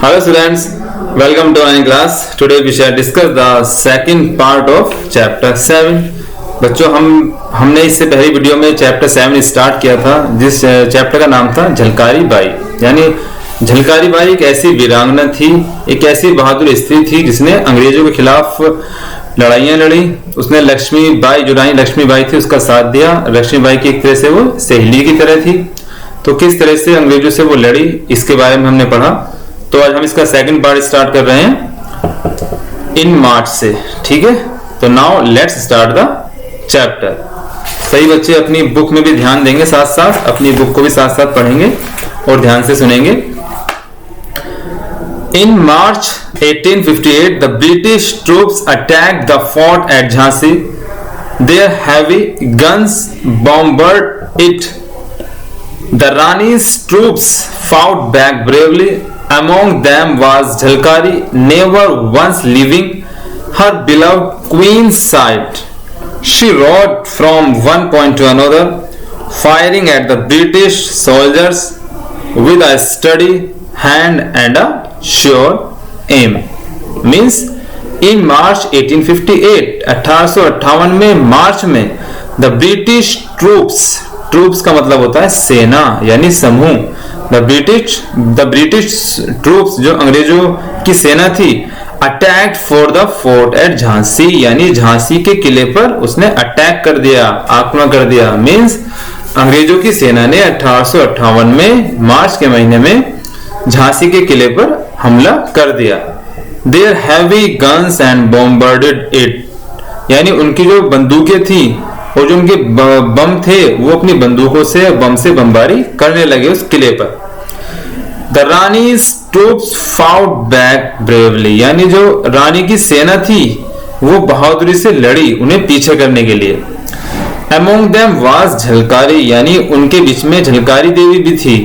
Hello students, welcome to online class. Today we shall discuss the second part of chapter 7. बच्चों हमने इससे पहली video में chapter 7 start किया था, जिस चैप्टर का नाम था झलकारी बाई। यानी झलकारी बाई एक ऐसी वीरांगना थी, एक ऐसी बहादुर स्त्री थी जिसने अंग्रेजों के खिलाफ लड़ाइयाँ लड़ी। उसने लक्ष्मी बाई, जो रानी लक्ष्मी बाई थी, उसका साथ दिया। लक्ष्मी बाई की एक तरह से वो सहेली की तरह थी। तो किस तरह से अंग्रेजों से वो लड़ी, इसके बारे में हमने पढ़ा। तो आज हम इसका सेकंड पार्ट स्टार्ट कर रहे हैं इन मार्च से, ठीक है। तो now let's start the chapter. सही बच्चे अपनी बुक में भी ध्यान देंगे, साथ साथ अपनी बुक को भी साथ साथ पढ़ेंगे और ध्यान से सुनेंगे। इन मार्च 1858 the British troops attacked the fort at Jhansi. Their heavy guns bombarded it. The Rani's troops fought back bravely. Among them was Jhalkari, never once leaving her beloved queen's side. She rode from one point to another, firing at the British soldiers with a steady hand and a sure aim. Means in March 1858, 1858 में मार्च में the British troops का मतलब होता है सेना यानी समूह। The British troops जो अंग्रेजों की सेना थी, attacked for the fort eight Jhansi, यानी झांसी के किले पर उसने अटैक कर दिया, आक्रमण कर दिया। मींस अंग्रेजों की सेना ने 1858 में मार्च के महीने में झांसी के किले पर हमला कर दिया। Their heavy guns and bombarded it, यानी उनकी जो बंदूकें थी और जो उनके बम थे वो अपनी बंदूकों से बम से बमबारी करने लगे उस किले पर। The Rani's troops fought back bravely, यानी जो रानी की सेना थी वो बहादुरी से लड़ी उन्हें पीछे करने के लिए। Among them was झलकारी, यानी उनके बीच में झलकारी देवी भी थी।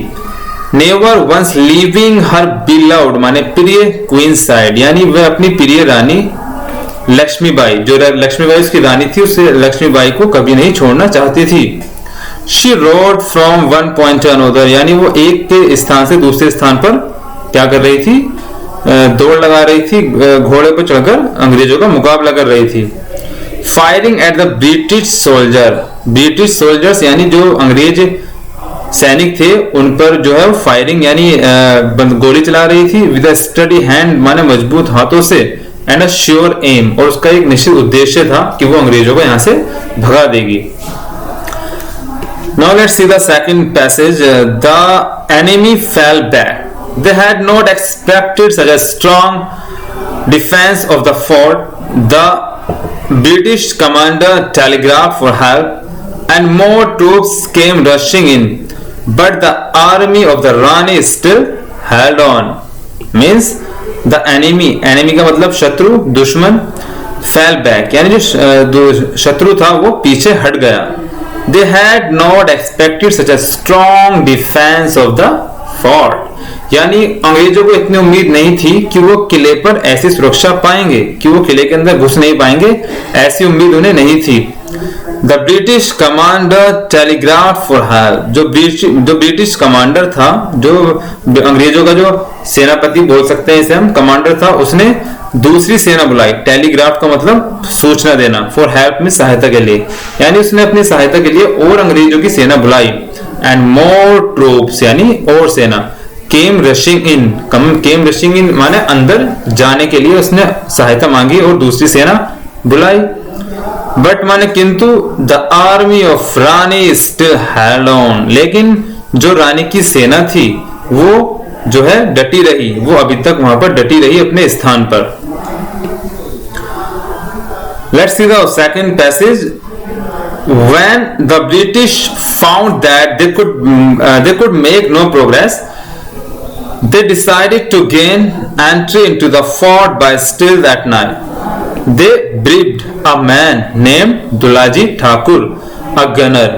Never once leaving her beloved, माने प्रिय क्वीन साइड, यानी वह अपनी प्रिय रानी लक्ष्मीबाई, जो लक्ष्मीबाई उसकी रानी थी, उसे लक्ष्मीबाई को कभी नहीं छोड़ना चाहती थी। She rode from one point to another, यानी वो एक के स्थान से दूसरे स्थान पर क्या कर रही थी, दौड़ लगा रही थी, घोड़े पर चढ़कर अंग्रेजों का मुकाबला कर रही थी। Firing at the British soldiers, यानी जो अंग्रेज सैनिक थे उन पर जो है फायरिंग यानी गोली चला रही थी। विद अ स्टडी हैंड, माने मजबूत हाथों से, एंड अ श्योर एम, और उसका एक निश्चित उद्देश्य था कि वो अंग्रेजों को यहां से भगा देगी। Now let's see the second passage. The enemy fell back. They had not expected such a strong defense of the fort. The British commander telegraphed for help, and more troops came rushing in. But the army of the Rani still held on. Means the enemy का मतलब शत्रु, दुश्मन, fell back, यानी जो शत्रु था वो पीछे हट गया। They had not expected such a strong defense of the fort, यानी अंग्रेजों को इतनी उम्मीद नहीं थी कि वो किले पर ऐसी सुरक्षा पाएंगे, कि वो किले के अंदर घुस नहीं पाएंगे, ऐसी उम्मीद उन्हें नहीं थी। The British commander telegraphed for help, जो ब्रिटिश कमांडर था, जो अंग्रेजों का जो सेनापति बोल सकते हैं इसे हम, कमांडर था, उसने दूसरी सेना बुलाई। टेलीग्राफ का मतलब सूचना देना, फॉर हेल्प में सहायता के लिए, यानी उसने अपनी सहायता के लिए और अंग्रेजों की सेना बुलाई। एंड मोर ट्रूप्स, यानी और सेना, केम रशिंग इन माने अंदर जाने के लिए उसने सहायता मांगी और दूसरी सेना बुलाई। बट माने किंतु the army of Rani still held on, लेकिन जो रानी की सेना थी वो जो है डटी रही, वो अभी तक वहां पर डटी रही अपने स्थान पर। Let's see the second passage. When the British found that they could make no progress, they decided to gain entry into the fort by stealth that night. They bribed a man named Dulaji Thakur, a gunner,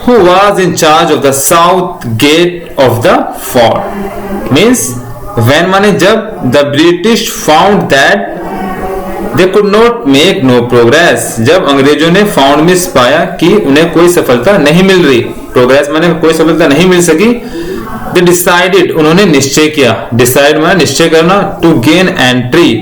who was in charge of the south gate of the fort. Means when माने जब the British found that they could not make no progress, जब अंग्रेजों ने found miss पाया कि उन्हें कोई सफलता नहीं मिल रही, प्रोग्रेस माने कोई सफलता नहीं मिल सकी, दे डिसाइडेड, उन्होंने निश्चय किया, डिसाइड में निश्चय करना, टू गेन एंट्री,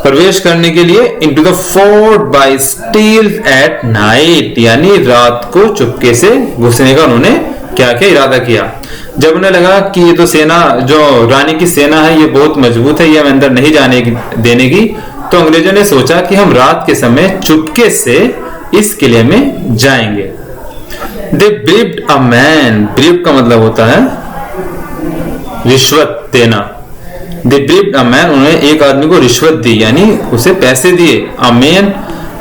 प्रवेश करने के लिए, into the fort by steel at night, यानी रात को चुपके से घुसने का उन्होंने क्या क्या इरादा किया। जब उन्हें लगा कि ये तो सेना, जो रानी की सेना है, ये बहुत मजबूत है, ये हमें अंदर नहीं जाने देने की, तो अंग्रेजों ने सोचा कि हम रात के समय चुपके से इस किले में जाएंगे। दे ब्रीफ्ड अ मैन, ब्रीफ का मतलब होता है रिश्वत देना। दे ब्रीफ्ड अ मैन, उन्होंने एक आदमी को रिश्वत दी, यानी उसे पैसे दिए। A man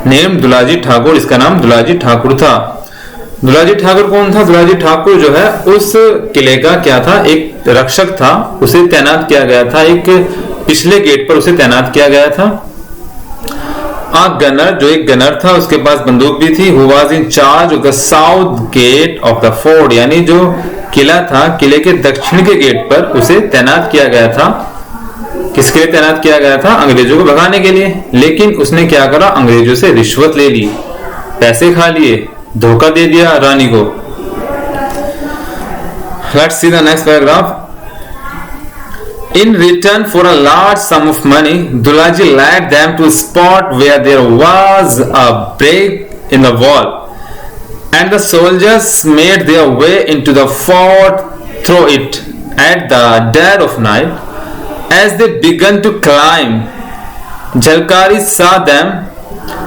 name Dulaji Thakur, इसका नाम दुलाजी ठाकुर था। दुलाजी ठाकुर कौन था? दुलाजी ठाकुर जो है उस किले का क्या था, एक रक्षक था, उसे तैनात किया गया था, एक पिछले गेट पर उसे तैनात किया गया था। आ गनर, जो एक गनर था, उसके पास बंदूक भी थी। Who was in charge of the south gate of the fort, यानी जो किला था, किले के दक्षिण के गेट पर उसे तैनात किया गया था। किसके लिए तैनात किया गया था? अंग्रेजों को भगाने के लिए। लेकिन उसने क्या करा? अंग्रेजों से रिश्वत ले ली, पैसे खा लिए, धोखा दे दिया रानी को। Let's see the next paragraph. In return for a large sum of money, Dulaji led them to a spot where there was a break in the wall, and the soldiers made their way into the fort through it at the dead of night. As they began to climb, Jhalkari saw them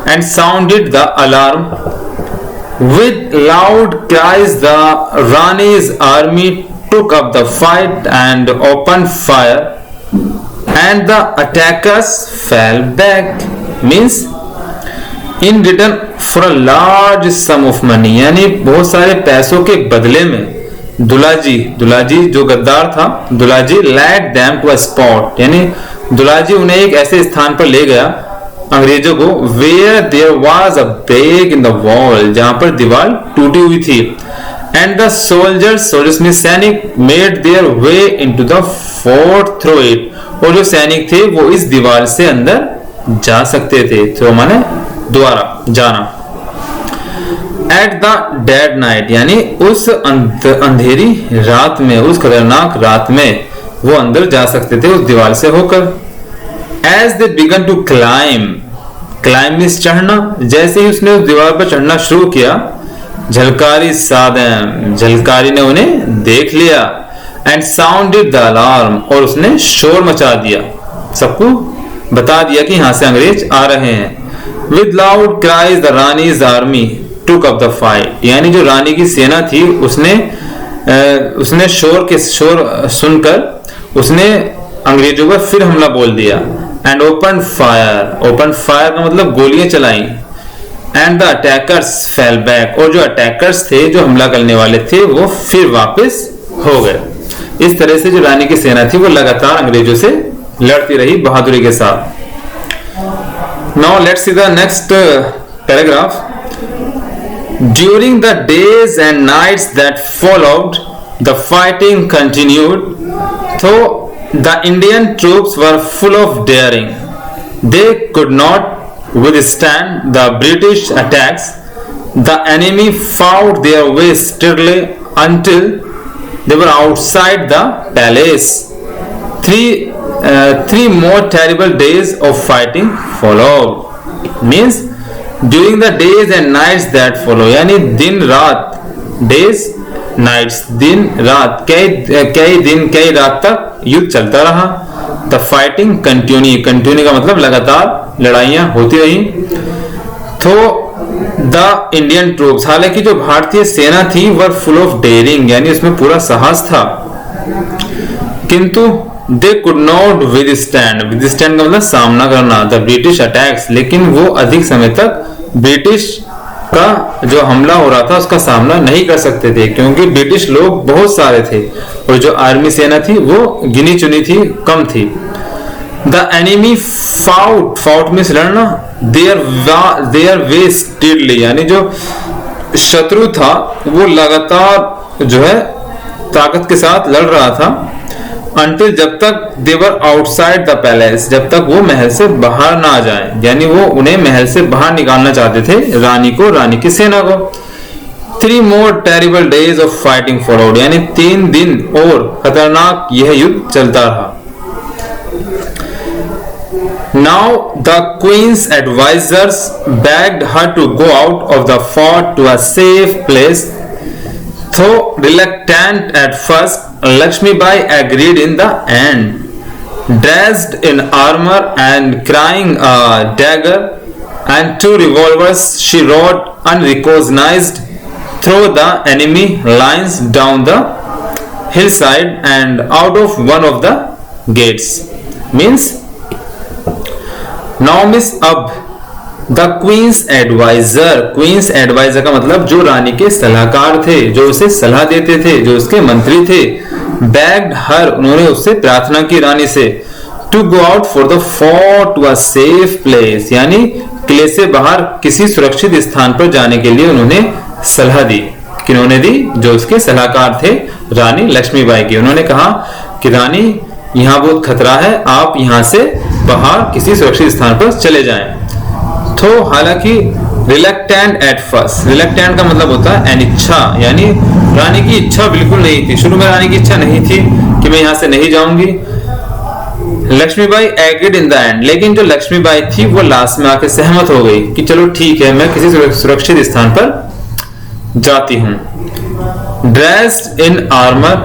and sounded the alarm. With loud cries, the Rani's army took up the fight and opened fire, and the attackers fell back. Means in return for a large sum of money, यानी बहुत सारे पैसों के बदले में दुलाजी जो गद्दार था, Dulaji led them to a spot, यानी दुलाजी उन्हें एक ऐसे स्थान पर ले गया अंग्रेजों को, where there was a break in the wall, जहां पर दीवार टूटी हुई थी। And the soldiers में सैनिक made their way into the fort through it, और जो सैनिक थे वो इस दीवार से अंदर जा सकते थे। through माने द्वारा जाना। At the dead night, यानी उस अंधेरी रात में, उस खतरनाक रात में वो अंदर जा सकते थे उस दीवार से होकर। As they began to climb means चढ़ना, जैसे ही उसने उस दीवार पर चढ़ना शुरू किया, झलकारी सादम, झलकारी ने उन्हें देख लिया, एंड साउंडेड द अलार्म, और उसने शोर मचा दिया, सबको बता दिया कि यहां से अंग्रेज आ रहे हैं। With loud cries the Rani's army took up the fight, यानी जो रानी की सेना थी उसने शोर सुनकर उसने अंग्रेजों पर फिर हमला बोल दिया। एंड ओपन फायर का मतलब गोलियां चलाई। And the attackers fell back, और जो अटैकर्स थे, जो हमला करने वाले थे, वो फिर वापस हो गए। इस तरह से जो रानी की सेना थी वो लगातार अंग्रेजों से लड़ती रही बहादुरी के साथ। Now let's see the next paragraph. During the days and nights that followed, the fighting continued, तो the Indian troops were full of daring. They could not withstand the British attacks. The enemy fought their way steadily until they were outside the palace. Three more terrible days of fighting followed. Means during the days and nights that follow, यानी दिन रात, days nights, दिन रात, कई दिन कई रात तक युद्ध चलता रहा। द फाइटिंग कंटिन्यू का मतलब लगातार लड़ाइयां होती रही। तो द इंडियन ट्रूप्स, हालांकि जो भारतीय सेना थी, वर फुल ऑफ डेयरिंग, यानी उसमें पूरा साहस था, किंतु दे कुड नॉट विदस्टैंड का मतलब सामना करना, द ब्रिटिश अटैक्स, लेकिन वो अधिक समय तक ब्रिटिश का जो हमला हो रहा था उसका सामना नहीं कर सकते थे, क्योंकि ब्रिटिश लोग बहुत सारे थे और जो आर्मी सेना थी वो गिनी चुनी थी, कम थी। द एनिमी फाउट मींस लड़ना, देयर वे स्टीडली, यानी जो शत्रु था वो लगातार जो है ताकत के साथ लड़ रहा था। अंटिल, जब तक देवर आउटसाइड द पैलेस, जब तक वो महल से बाहर ना आ जाए, यानी वो उन्हें महल से बाहर निकालना चाहते थे, रानी की सेना को। 3 more terrible days of fighting followed, यानी 3 दिन और खतरनाक यह युद्ध चलता रहा। Now the queen's advisors begged her to go out of the fort to a safe place. Though reluctant at first, Lakshmi Bai agreed in the end. Dressed in armor and carrying a dagger and 2 revolvers, she rode unrecognized through the enemy lines down the hillside and out of one of the gates. Means now miss अब the queen's adviser का मतलब जो रानी के सलाहकार थे, जो उसे सलाह देते थे, जो उसके मंत्री थे। बेग्ड हर, उन्होंने उससे प्रार्थना की रानी से, to go out for the fort to a safe place, यानी किले से बाहर किसी सुरक्षित स्थान पर जाने के लिए उन्होंने सलाह दी। किन्होंने दी? जो उसके सलाहकार थे रानी लक्ष्मीबाई की। उन्होंने कहा कि रानी यहाँ बहुत खतरा है, आप यहाँ से बाहर किसी सुरक्षित स्थान पर चले जाएं। तो हालांकि रिलक्टेंट एट फर्स्ट, रिलक्टेंट का मतलब होता है अनिच्छा, यानी रानी की इच्छा बिल्कुल नहीं थी। शुरू में रानी की इच्छा नहीं थी कि मैं यहाँ से नहीं जाऊंगी। Lakshmibai agreed in the end, लेकिन जो लक्ष्मीबाई थी वो लास्ट में आके सहमत हो गई कि चलो ठीक है, मैं किसी सुरक्षित स्थान पर जाती हूँ। ड्रेस्ड इन आर्मर,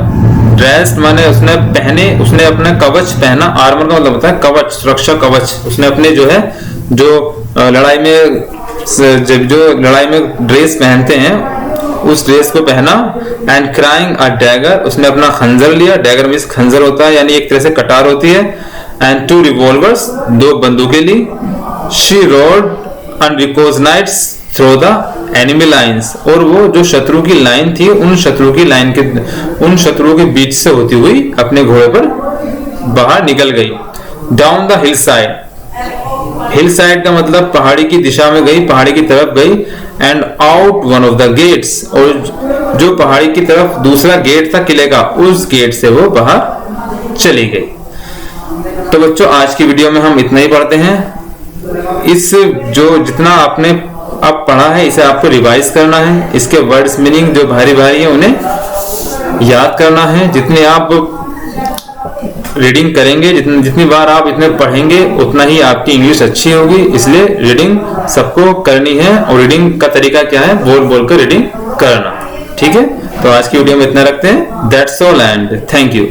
ड्रेस्ड माने उसने अपना कवच पहना। आर्मर का मतलब होता है कवच, सुरक्षा कवच। उसने अपने जो लड़ाई में ड्रेस पहनते हैं उस ड्रेस को पहना। एंड क्राइंग अ डैगर, उसने अपना खंजर लिया। डैगर मींस खंजर होता है, यानी एक तरह से कटार होती है। एंड 2 रिवॉल्वर्स, 2 बंदूकें ली। She rode unrecognised through the enemy lines, और वो जो शत्रु की लाइन थी उन शत्रुओं के बीच से होती हुई अपने घोड़े पर बाहर निकल गई। Down the hill side, hill side का मतलब पहाड़ी की दिशा में गई, पहाड़ी की तरफ गई। And out one of the gates, और जो पहाड़ी की तरफ दूसरा गेट था किले का, उस गेट से वो बाहर चली गई। तो बच्चों आज की वीडियो में हम इतना ही पढ़ते हैं। इस जितना आपने अब पढ़ा है इसे आपको रिवाइज करना है। इसके वर्ड्स मीनिंग जो भारी भारी है उन्हें याद करना है। जितने आप रीडिंग करेंगे, जितनी बार आप इतने पढ़ेंगे उतना ही आपकी इंग्लिश अच्छी होगी। इसलिए रीडिंग सबको करनी है, और रीडिंग का तरीका क्या है, बोल बोल कर रीडिंग करना। ठीक है, तो आज की वीडियो में इतना रखते हैं। That's all and thank you.